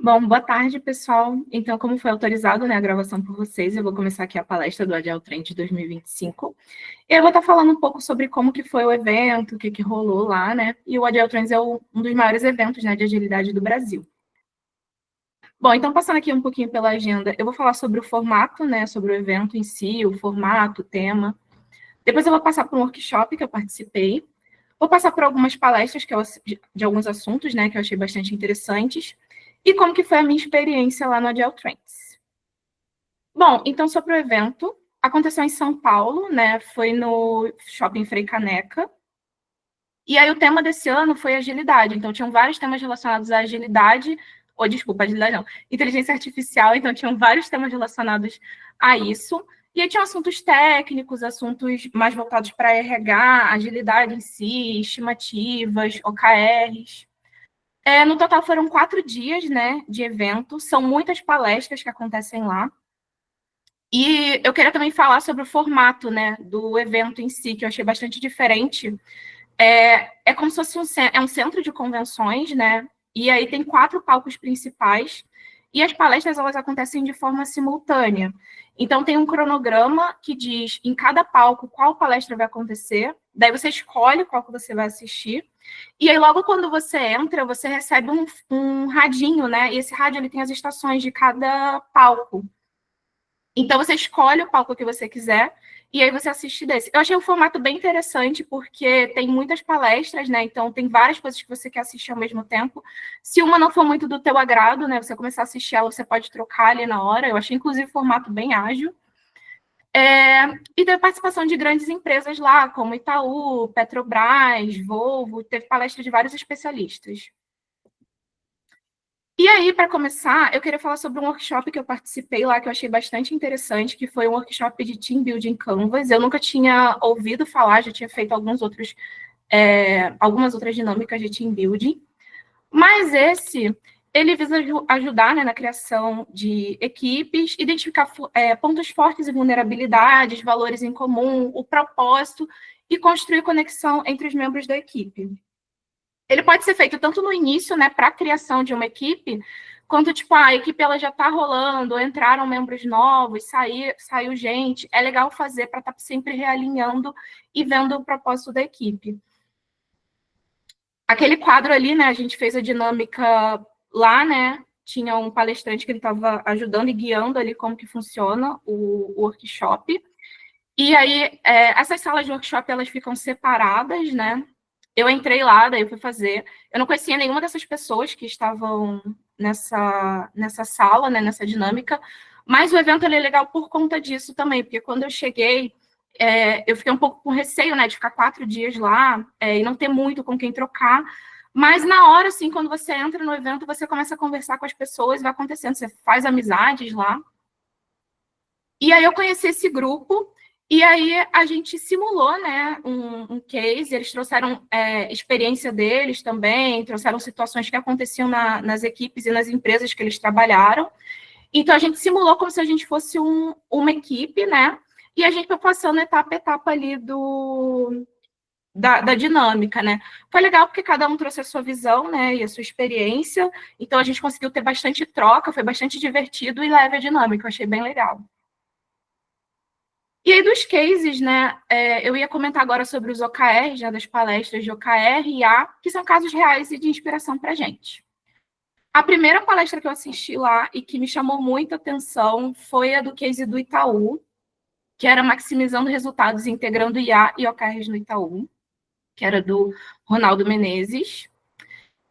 Bom, boa tarde, pessoal. Então, como foi autorizado, né, a gravação por vocês, eu vou começar aqui a palestra do Agile Trend 2025. E eu vou estar falando um pouco sobre como que foi o evento, o que que rolou lá, né? E o Agile Trends é um dos maiores eventos, né, de agilidade do Brasil. Bom, então passando aqui um pouquinho pela agenda, eu vou falar sobre o formato, né, sobre o evento em si, o formato, o tema. Depois eu vou passar por um workshop que eu participei. Vou passar por algumas palestras de alguns assuntos, né, que eu achei bastante interessantes, e como que foi a minha experiência lá no Agile Trends. Bom, então sobre o evento, aconteceu em São Paulo, né, foi no Shopping Frei Caneca, e aí o tema desse ano foi agilidade, então tinham vários temas relacionados à agilidade, ou desculpa, agilidade não, inteligência artificial, então tinham vários temas relacionados a isso, e aí tinham assuntos técnicos, assuntos mais voltados para RH, agilidade em si, estimativas, OKRs. No total foram 4 dias, né, de evento, são muitas palestras que acontecem lá. E eu queria também falar sobre o formato, né, do evento em si, que eu achei bastante diferente. É como se fosse um centro de convenções, né? E aí tem 4 palcos principais e as palestras elas acontecem de forma simultânea. Então tem um cronograma que diz em cada palco qual palestra vai acontecer. Daí você escolhe qual que você vai assistir. E aí logo quando você entra, você recebe um radinho, né? E esse rádio ele tem as estações de cada palco. Então você escolhe o palco que você quiser e aí você assiste desse. Eu achei o formato bem interessante porque tem muitas palestras, né? Então tem várias coisas que você quer assistir ao mesmo tempo. Se uma não for muito do teu agrado, né? Você começar a assistir ela, você pode trocar ali na hora. Eu achei inclusive o formato bem ágil. E teve participação de grandes empresas lá, como Itaú, Petrobras, Volvo, teve palestra de vários especialistas. E aí, para começar, eu queria falar sobre um workshop que eu participei lá, que eu achei bastante interessante, que foi um workshop de Team Building Canvas. Eu nunca tinha ouvido falar, já tinha feito algumas outras dinâmicas de Team Building. Mas ele visa ajudar, né, na criação de equipes, identificar pontos fortes e vulnerabilidades, valores em comum, o propósito e construir conexão entre os membros da equipe. Ele pode ser feito tanto no início, né, para a criação de uma equipe, quanto, tipo, a equipe ela já está rolando, entraram membros novos, saiu gente. É legal fazer para estar sempre realinhando e vendo o propósito da equipe. Aquele quadro ali, né, a gente fez a dinâmica lá, né, tinha um palestrante que ele estava ajudando e guiando ali como que funciona o workshop. E aí, essas salas de workshop, elas ficam separadas, né? Eu entrei lá, daí eu fui fazer. Eu não conhecia nenhuma dessas pessoas que estavam nessa sala, né, nessa dinâmica, mas o evento ele é legal por conta disso também, porque quando eu cheguei, eu fiquei um pouco com receio, né, de ficar 4 dias lá e não ter muito com quem trocar. Mas na hora, assim, quando você entra no evento, você começa a conversar com as pessoas, vai acontecendo, você faz amizades lá. E aí eu conheci esse grupo, e aí a gente simulou, né, um case, eles trouxeram experiência deles também, trouxeram situações que aconteciam nas equipes e nas empresas que eles trabalharam. Então a gente simulou como se a gente fosse uma equipe, né, e a gente foi passando etapa a etapa ali da dinâmica, né. Foi legal porque cada um trouxe a sua visão, né, e a sua experiência, então a gente conseguiu ter bastante troca, foi bastante divertido e leve a dinâmica, eu achei bem legal. E aí, dos cases, né, eu ia comentar agora sobre os OKRs, né, das palestras de OKR e A, que são casos reais e de inspiração para a gente. A primeira palestra que eu assisti lá e que me chamou muita atenção foi a do case do Itaú, que era maximizando resultados integrando IA e OKRs no Itaú, que era do Ronaldo Menezes.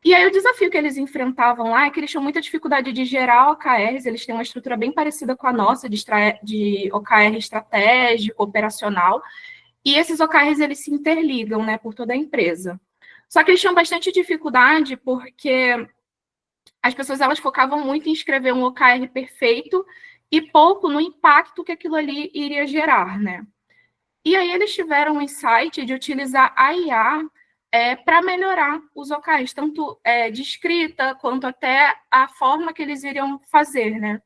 E aí o desafio que eles enfrentavam lá é que eles tinham muita dificuldade de gerar OKRs, eles têm uma estrutura bem parecida com a nossa, de OKR estratégico, operacional, e esses OKRs, eles se interligam, né, por toda a empresa. Só que eles tinham bastante dificuldade porque as pessoas elas focavam muito em escrever um OKR perfeito e pouco no impacto que aquilo ali iria gerar, né? E aí eles tiveram um insight de utilizar a IA para melhorar os OKRs, tanto de escrita quanto até a forma que eles iriam fazer, né?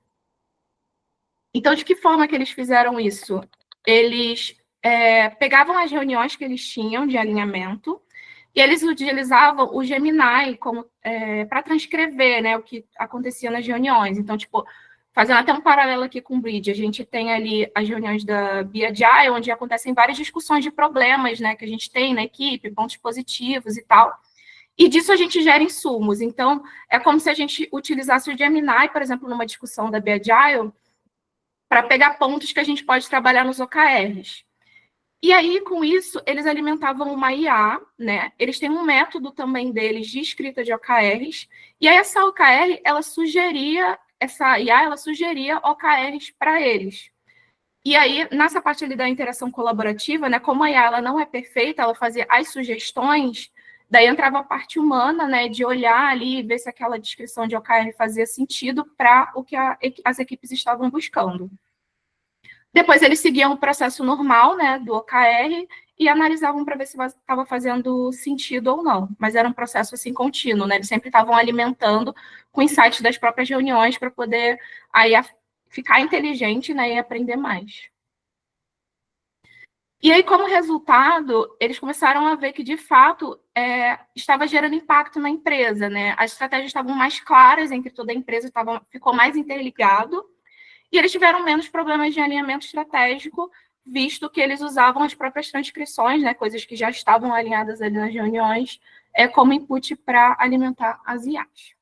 Então, de que forma que eles fizeram isso? Eles pegavam as reuniões que eles tinham de alinhamento E eles utilizavam o Gemini como para transcrever, né, o que acontecia nas reuniões. Então, tipo, fazendo até um paralelo aqui com o Bridge, a gente tem ali as reuniões da BIAGI, onde acontecem várias discussões de problemas, né, que a gente tem na equipe, pontos positivos e tal. E disso a gente gera insumos. Então, é como se a gente utilizasse o Gemini, por exemplo, numa discussão da BIAGI, para pegar pontos que a gente pode trabalhar nos OKRs. E aí, com isso, eles alimentavam uma IA, né? Eles têm um método também deles de escrita de OKRs, e aí essa OKR, essa IA, ela sugeria OKRs para eles. E aí, nessa parte ali da interação colaborativa, né, como a IA ela não é perfeita, ela fazia as sugestões, daí entrava a parte humana, né, de olhar ali e ver se aquela descrição de OKR fazia sentido para o que as equipes estavam buscando. Depois eles seguiam o processo normal, né, do OKR e analisavam para ver se estava fazendo sentido ou não. Mas era um processo assim contínuo, né? Eles sempre estavam alimentando com insights das próprias reuniões para poder aí ficar inteligente, né, e aprender mais. E aí, como resultado, eles começaram a ver que, de fato, estava gerando impacto na empresa, né? As estratégias estavam mais claras entre toda a empresa, ficou mais interligado, e eles tiveram menos problemas de alinhamento estratégico, visto que eles usavam as próprias transcrições, né, coisas que já estavam alinhadas ali nas reuniões, como input para alimentar as IAs.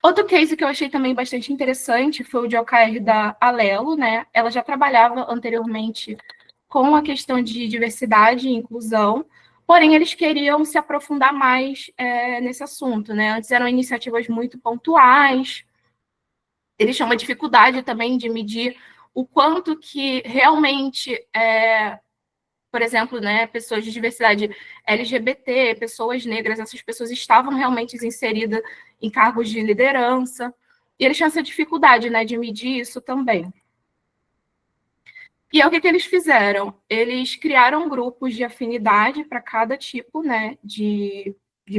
Outro case que eu achei também bastante interessante foi o de OKR da Alelo, né? Ela já trabalhava anteriormente com a questão de diversidade e inclusão, porém eles queriam se aprofundar mais nesse assunto, né? Antes eram iniciativas muito pontuais, eles tinham uma dificuldade também de medir o quanto que realmente, por exemplo, né, pessoas de diversidade LGBT, pessoas negras, essas pessoas estavam realmente inseridas em cargos de liderança, e eles tinham essa dificuldade, né, de medir isso também. E aí, o que eles fizeram? Eles criaram grupos de afinidade para cada tipo, né, de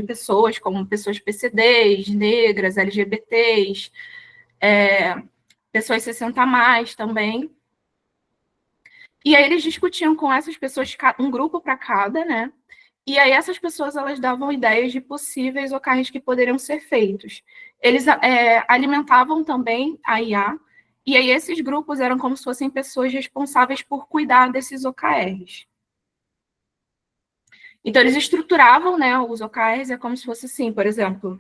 pessoas, como pessoas PCDs, negras, LGBTs, pessoas 60 a mais também. E aí eles discutiam com essas pessoas, um grupo para cada, né? E aí essas pessoas, elas davam ideias de possíveis OKRs que poderiam ser feitos. Eles alimentavam também a IA, e aí esses grupos eram como se fossem pessoas responsáveis por cuidar desses OKRs. Então, eles estruturavam, né, os OKRs, como se fosse assim, por exemplo,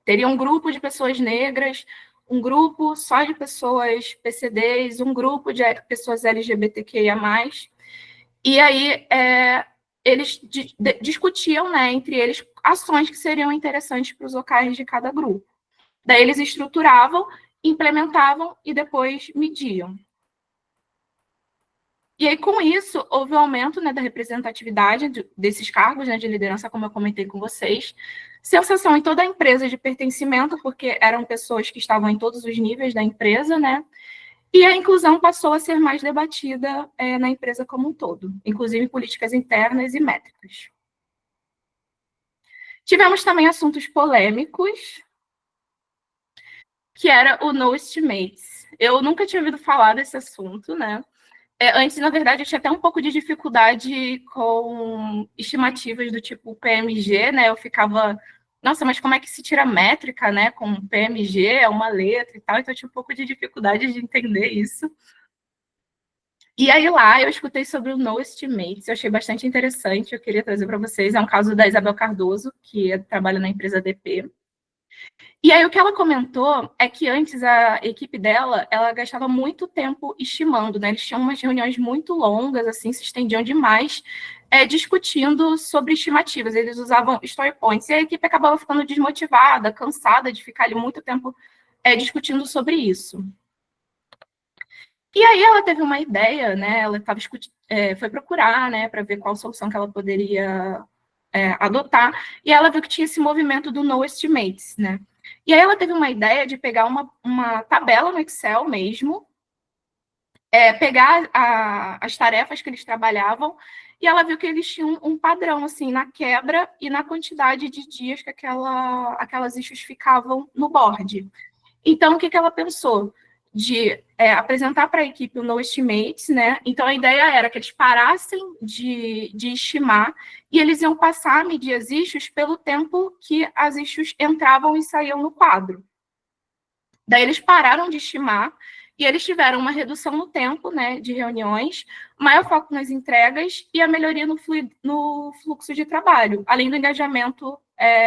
teria um grupo de pessoas negras, um grupo só de pessoas PCDs, um grupo de pessoas LGBTQIA+, e aí eles discutiam, né, entre eles ações que seriam interessantes para os OKRs de cada grupo. Daí eles estruturavam, implementavam e depois mediam. E aí, com isso, houve um aumento, né, da representatividade desses cargos, né, de liderança, como eu comentei com vocês, sensação em toda a empresa de pertencimento, porque eram pessoas que estavam em todos os níveis da empresa, né, e a inclusão passou a ser mais debatida na empresa como um todo, inclusive políticas internas e métricas. Tivemos também assuntos polêmicos, que era o No Estimates. Eu nunca tinha ouvido falar desse assunto, né? Antes, na verdade, eu tinha até um pouco de dificuldade com estimativas do tipo PMG, né? Eu ficava, nossa, mas como é que se tira métrica, né? Com PMG, é uma letra e tal, então eu tinha um pouco de dificuldade de entender isso. E aí lá eu escutei sobre o No Estimates, eu achei bastante interessante, eu queria trazer para vocês, é um caso da Isabel Cardoso, que trabalha na empresa DP. E aí o que ela comentou é que antes a equipe dela, ela gastava muito tempo estimando, né? Eles tinham umas reuniões muito longas, assim, se estendiam demais, discutindo sobre estimativas. Eles usavam story points e a equipe acabava ficando desmotivada, cansada de ficar ali muito tempo discutindo sobre isso. E aí ela teve uma ideia, né? Ela foi procurar, né, para ver qual solução que ela poderia adotar, e ela viu que tinha esse movimento do No Estimates, né? E aí ela teve uma ideia de pegar uma tabela no Excel mesmo, pegar as tarefas que eles trabalhavam, e ela viu que eles tinham um padrão, assim, na quebra e na quantidade de dias que aquelas issues ficavam no board. Então, o que ela pensou? de apresentar para a equipe o No Estimates, né? Então, a ideia era que eles parassem de estimar e eles iam passar a medir as issues pelo tempo que as issues entravam e saíam no quadro. Daí, eles pararam de estimar e eles tiveram uma redução no tempo, né, de reuniões, maior foco nas entregas e a melhoria no fluxo de trabalho, além do engajamento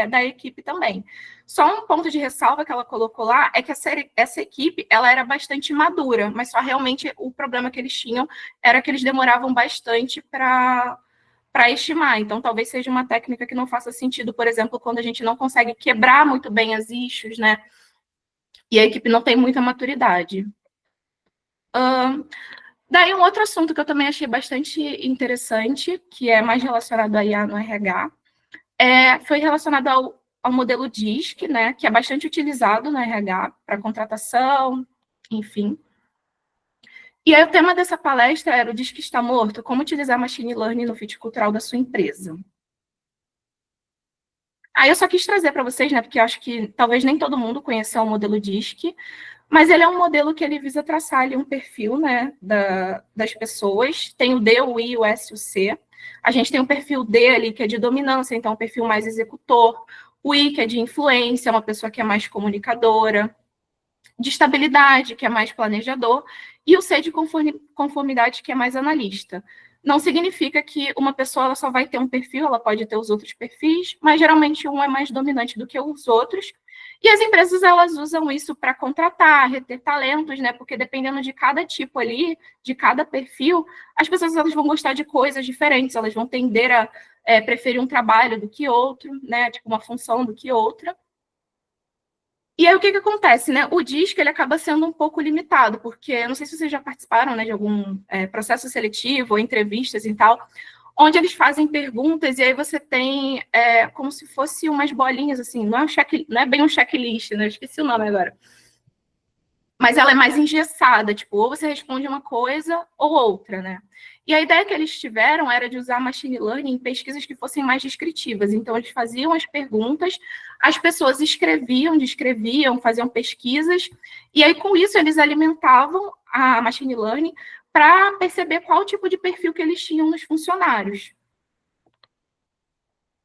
da equipe também. Só um ponto de ressalva que ela colocou lá é que essa equipe ela era bastante madura, mas só realmente o problema que eles tinham era que eles demoravam bastante para estimar. Então, talvez seja uma técnica que não faça sentido, por exemplo, quando a gente não consegue quebrar muito bem as issues, né? E a equipe não tem muita maturidade. Daí, um outro assunto que eu também achei bastante interessante, que é mais relacionado a IA no RH, foi relacionado ao modelo DISC, né, que é bastante utilizado no RH para contratação, enfim. E aí, o tema dessa palestra era o DISC está morto, como utilizar machine learning no fit cultural da sua empresa. Aí eu só quis trazer para vocês, né, porque eu acho que talvez nem todo mundo conheça o modelo DISC, mas ele é um modelo que ele visa traçar ali um perfil, né, das pessoas. Tem o D, o I, o S e o C. A gente tem o perfil D ali, que é de dominância, então um perfil mais executor. O I, que é de influência, uma pessoa que é mais comunicadora. De estabilidade, que é mais planejador. E o C de conformidade, que é mais analista. Não significa que uma pessoa ela só vai ter um perfil, ela pode ter os outros perfis, mas geralmente um é mais dominante do que os outros. E as empresas elas usam isso para contratar, reter talentos, né? Porque dependendo de cada tipo ali, de cada perfil, as pessoas elas vão gostar de coisas diferentes, elas vão tender a preferir um trabalho do que outro, né? Tipo uma função do que outra. E aí, o que que acontece, né? O DISC, ele acaba sendo um pouco limitado, porque eu não sei se vocês já participaram, né, de algum processo seletivo ou entrevistas e tal, onde eles fazem perguntas e aí você tem como se fosse umas bolinhas, assim, não é bem um checklist, né? Eu esqueci o nome agora. Mas ela é mais engessada, tipo, ou você responde uma coisa ou outra, né? E a ideia que eles tiveram era de usar machine learning em pesquisas que fossem mais descritivas. Então, eles faziam as perguntas, as pessoas escreviam, descreviam, faziam pesquisas, e aí, com isso, eles alimentavam a machine learning para perceber qual tipo de perfil que eles tinham nos funcionários.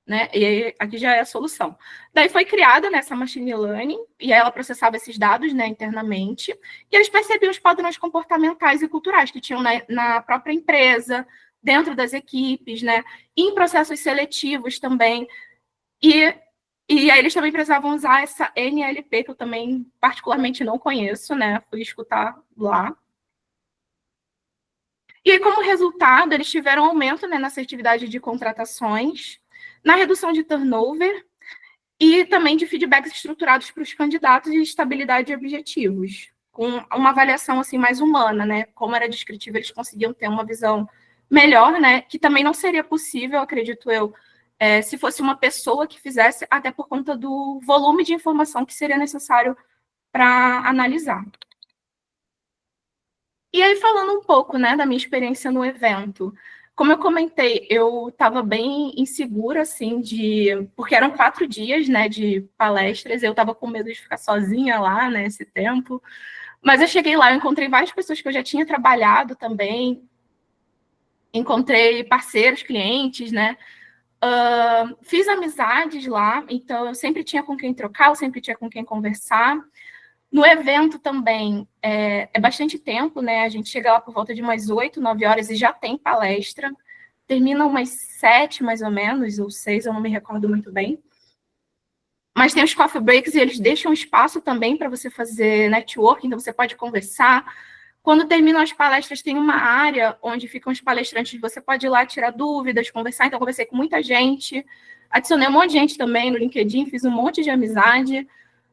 Né? E aí, aqui já é a solução. Daí foi criada nessa machine learning, e ela processava esses dados, né, internamente, e eles percebiam os padrões comportamentais e culturais que tinham na própria empresa, dentro das equipes, né, em processos seletivos também, e aí eles também precisavam usar essa NLP, que eu também particularmente não conheço, né, fui escutar lá. E aí, como resultado, eles tiveram aumento, né, na assertividade de contratações, na redução de turnover, e também de feedbacks estruturados para os candidatos e estabilidade de objetivos, com uma avaliação assim mais humana, né? Como era descritivo, eles conseguiam ter uma visão melhor, né? Que também não seria possível, acredito eu, se fosse uma pessoa que fizesse, até por conta do volume de informação que seria necessário para analisar. E aí, falando um pouco, né, da minha experiência no evento, como eu comentei, eu estava bem insegura, assim, porque eram 4 dias, né, de palestras, eu estava com medo de ficar sozinha lá, né, esse tempo, mas eu cheguei lá, eu encontrei várias pessoas que eu já tinha trabalhado também, encontrei parceiros, clientes, né, fiz amizades lá, então eu sempre tinha com quem trocar, eu sempre tinha com quem conversar. No evento também é bastante tempo, né? A gente chega lá por volta de umas 8, 9 horas e já tem palestra. Termina umas 7, mais ou menos, ou 6, eu não me recordo muito bem. Mas tem os coffee breaks e eles deixam espaço também para você fazer networking, então você pode conversar. Quando terminam as palestras, tem uma área onde ficam os palestrantes, você pode ir lá tirar dúvidas, conversar. Então, eu conversei com muita gente, adicionei um monte de gente também no LinkedIn, fiz um monte de amizade.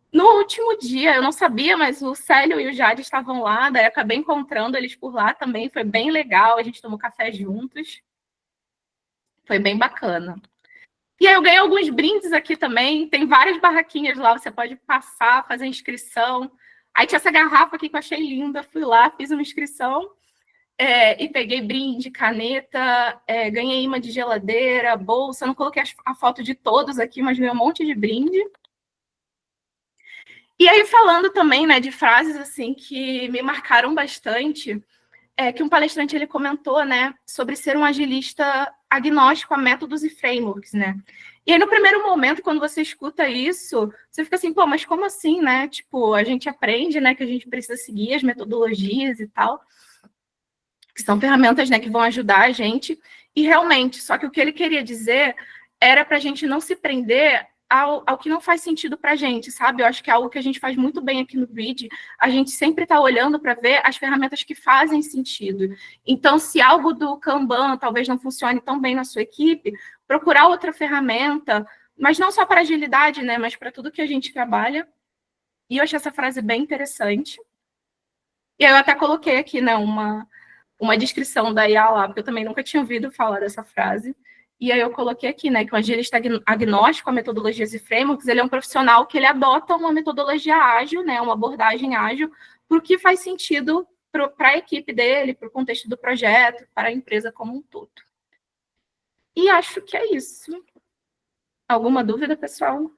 No último dia, eu não sabia, mas o Célio e o Jade estavam lá, daí acabei encontrando eles por lá também, foi bem legal, a gente tomou café juntos, foi bem bacana. E aí eu ganhei alguns brindes aqui também, tem várias barraquinhas lá, você pode passar, fazer inscrição. Aí tinha essa garrafa aqui que eu achei linda, fui lá, fiz uma inscrição e peguei brinde, caneta, ganhei imã de geladeira, bolsa, não coloquei a foto de todos aqui, mas ganhei um monte de brinde. E aí, falando também, né, de frases assim que me marcaram bastante, que um palestrante ele comentou, né, sobre ser um agilista agnóstico a métodos e frameworks, né? E aí, no primeiro momento, quando você escuta isso, você fica assim, pô, mas como assim, né? Tipo, a gente aprende, né, que a gente precisa seguir as metodologias e tal, que são ferramentas, né, que vão ajudar a gente. E realmente, só que o que ele queria dizer era para a gente não se prender ao que não faz sentido para a gente, sabe? Eu acho que é algo que a gente faz muito bem aqui no Grid. A gente sempre está olhando para ver as ferramentas que fazem sentido. Então, se algo do Kanban talvez não funcione tão bem na sua equipe, procurar outra ferramenta, mas não só para agilidade, né? Mas para tudo que a gente trabalha. E eu achei essa frase bem interessante. E aí eu até coloquei aqui, né, uma descrição da IA lá, porque eu também nunca tinha ouvido falar dessa frase. E aí eu coloquei aqui, né, que o agilista agnóstico a metodologias e frameworks, ele é um profissional que ele adota uma metodologia ágil, né, uma abordagem ágil, para o que faz sentido para a equipe dele, para o contexto do projeto, para a empresa como um todo. E acho que é isso. Alguma dúvida, pessoal?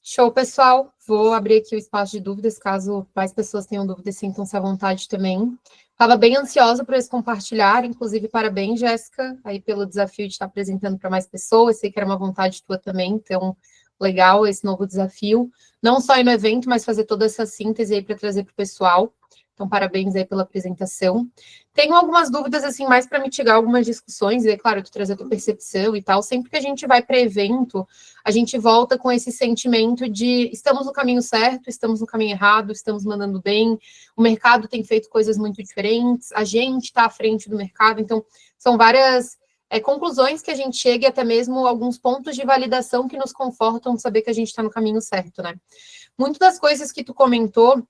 Show, pessoal. Vou abrir aqui o espaço de dúvidas, caso mais pessoas tenham dúvidas, sintam-se à vontade também. Estava bem ansiosa por esse compartilhar, inclusive parabéns, Jéssica, aí pelo desafio de estar apresentando para mais pessoas. Sei que era uma vontade tua também, então legal esse novo desafio. Não só ir no evento, mas fazer toda essa síntese aí para trazer para o pessoal. Então, parabéns aí pela apresentação. Tenho algumas dúvidas, assim, mais para mitigar algumas discussões, e é claro, tu trazer a tua percepção e tal. Sempre que a gente vai para evento, a gente volta com esse sentimento de estamos no caminho certo, estamos no caminho errado, estamos mandando bem, o mercado tem feito coisas muito diferentes, a gente está à frente do mercado, então são várias conclusões que a gente chega e até mesmo alguns pontos de validação que nos confortam de saber que a gente está no caminho certo, né? Muitas das coisas que tu comentou,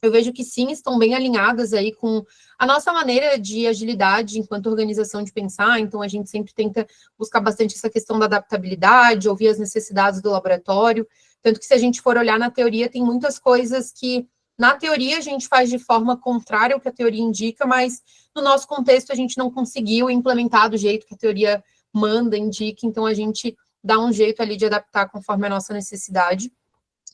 eu vejo que sim, estão bem alinhadas aí com a nossa maneira de agilidade enquanto organização de pensar, então a gente sempre tenta buscar bastante essa questão da adaptabilidade, ouvir as necessidades do laboratório, tanto que se a gente for olhar na teoria, tem muitas coisas que na teoria a gente faz de forma contrária ao que a teoria indica, mas no nosso contexto a gente não conseguiu implementar do jeito que a teoria manda, indica, então a gente dá um jeito ali de adaptar conforme a nossa necessidade.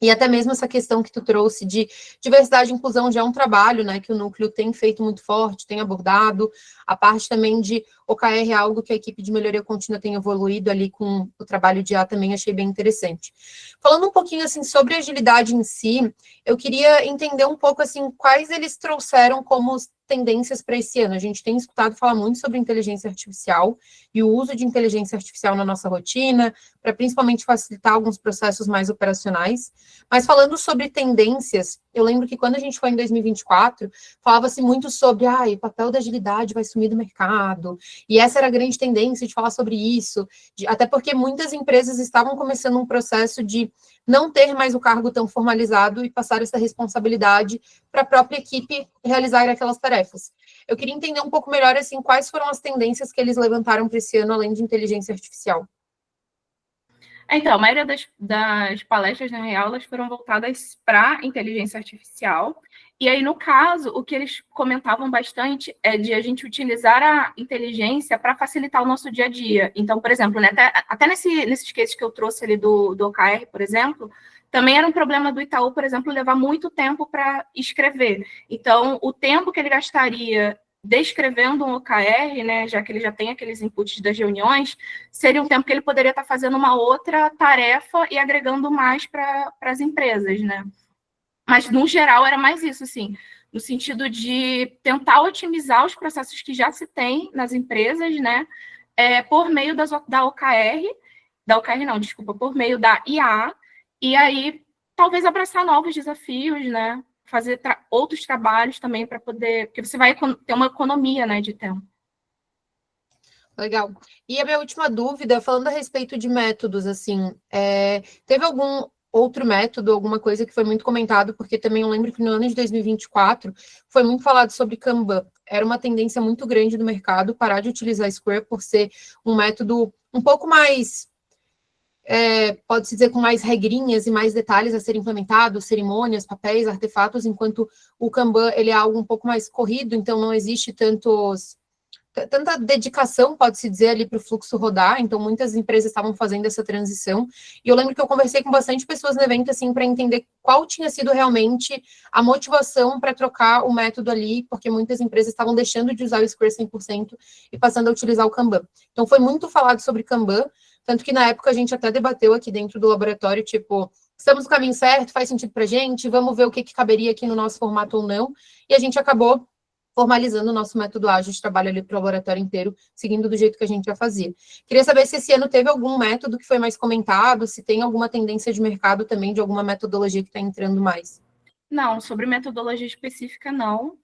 E até mesmo essa questão que tu trouxe de diversidade e inclusão já é um trabalho, né, que o núcleo tem feito muito forte, tem abordado. A parte também de OKR é algo que a equipe de melhoria contínua tem evoluído ali com o trabalho de A também, achei bem interessante. Falando um pouquinho, assim, sobre a agilidade em si, eu queria entender um pouco, assim, quais eles trouxeram como tendências para esse ano. A gente tem escutado falar muito sobre inteligência artificial e o uso de inteligência artificial na nossa rotina, para principalmente facilitar alguns processos mais operacionais. Mas falando sobre tendências, eu lembro que quando a gente foi em 2024, falava-se muito sobre o papel da agilidade vai sumir do mercado, e essa era a grande tendência de falar sobre isso, até porque muitas empresas estavam começando um processo de não ter mais o cargo tão formalizado e passar essa responsabilidade para a própria equipe realizar aquelas tarefas. Eu queria entender um pouco melhor, assim, quais foram as tendências que eles levantaram para esse ano, além de inteligência artificial. Então, a maioria das palestras, na real, elas foram voltadas para inteligência artificial. E aí, no caso, o que eles comentavam bastante é de a gente utilizar a inteligência para facilitar o nosso dia a dia. Então, por exemplo, né, até nesses cases que eu trouxe ali do OKR, por exemplo, também era um problema do Itaú, por exemplo, levar muito tempo para escrever. Então, o tempo que ele gastaria descrevendo um OKR, né, já que ele já tem aqueles inputs das reuniões, seria um tempo que ele poderia estar fazendo uma outra tarefa e agregando mais para as empresas, né? Mas, no geral, era mais isso, assim, no sentido de tentar otimizar os processos que já se tem nas empresas, né? Por meio da OKR não, desculpa, por meio da IA, e aí talvez abraçar novos desafios, né? Fazer outros trabalhos também para poder, porque você vai ter uma economia, né, de tempo. Legal. E a minha última dúvida, falando a respeito de métodos, assim, teve algum outro método, alguma coisa que foi muito comentado, porque também eu lembro que no ano de 2024 foi muito falado sobre Kanban. Era uma tendência muito grande do mercado parar de utilizar Square por ser um método um pouco mais pode-se dizer, com mais regrinhas e mais detalhes a serem implementados, cerimônias, papéis, artefatos, enquanto o Kanban, ele é algo um pouco mais corrido, então não existe tanta dedicação, pode-se dizer, ali para o fluxo rodar, então muitas empresas estavam fazendo essa transição, e eu lembro que eu conversei com bastante pessoas no evento, assim, para entender qual tinha sido realmente a motivação para trocar o método ali, porque muitas empresas estavam deixando de usar o Scrum 100% e passando a utilizar o Kanban. Então foi muito falado sobre Kanban, tanto que na época a gente até debateu aqui dentro do laboratório, tipo, estamos no caminho certo, faz sentido para a gente, vamos ver o que caberia aqui no nosso formato ou não, e a gente acabou formalizando o nosso método ágil de trabalho ali para o laboratório inteiro, seguindo do jeito que a gente já fazia. Queria saber se esse ano teve algum método que foi mais comentado, se tem alguma tendência de mercado também, de alguma metodologia que está entrando mais. Não, sobre metodologia específica, não.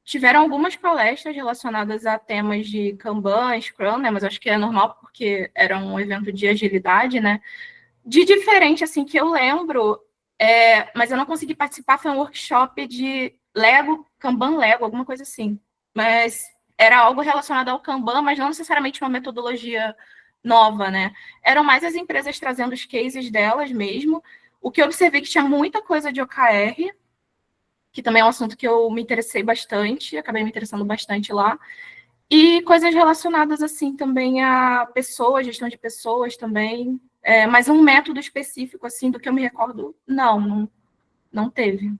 Tiveram algumas palestras relacionadas a temas de Kanban, Scrum, né? Mas acho que é normal porque era um evento de agilidade, né? De diferente, assim, que eu lembro, mas eu não consegui participar, foi um workshop de Lego, Kanban Lego, alguma coisa assim. Mas era algo relacionado ao Kanban, mas não necessariamente uma metodologia nova, né? Eram mais as empresas trazendo os cases delas mesmo. O que eu observei que tinha muita coisa de OKR, que também é um assunto que eu me interessei bastante, acabei me interessando bastante lá. E coisas relacionadas, assim, também a pessoas, gestão de pessoas também. Mas um método específico, assim, do que eu me recordo, não teve.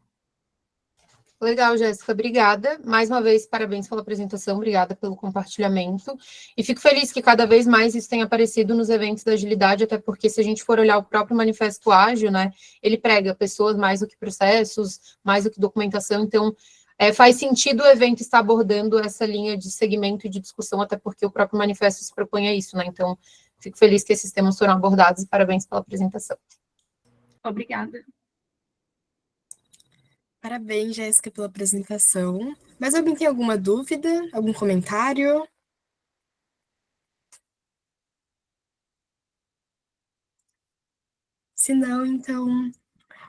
Legal, Jéssica, obrigada. Mais uma vez, parabéns pela apresentação, obrigada pelo compartilhamento. E fico feliz que cada vez mais isso tenha aparecido nos eventos da agilidade, até porque se a gente for olhar o próprio Manifesto Ágil, né, ele prega pessoas mais do que processos, mais do que documentação, então faz sentido o evento estar abordando essa linha de segmento e de discussão, até porque o próprio manifesto se propõe a isso, né? Então, fico feliz que esses temas foram abordados e parabéns pela apresentação. Obrigada. Parabéns, Jéssica, pela apresentação. Mas alguém tem alguma dúvida? Algum comentário? Se não, então,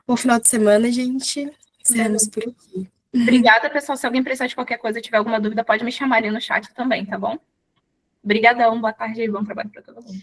bom final de semana, gente. Encerramos por aqui. Obrigada, pessoal. Se alguém precisar de qualquer coisa, tiver alguma dúvida, pode me chamar ali no chat também, tá bom? Obrigadão, boa tarde e bom trabalho para todo mundo.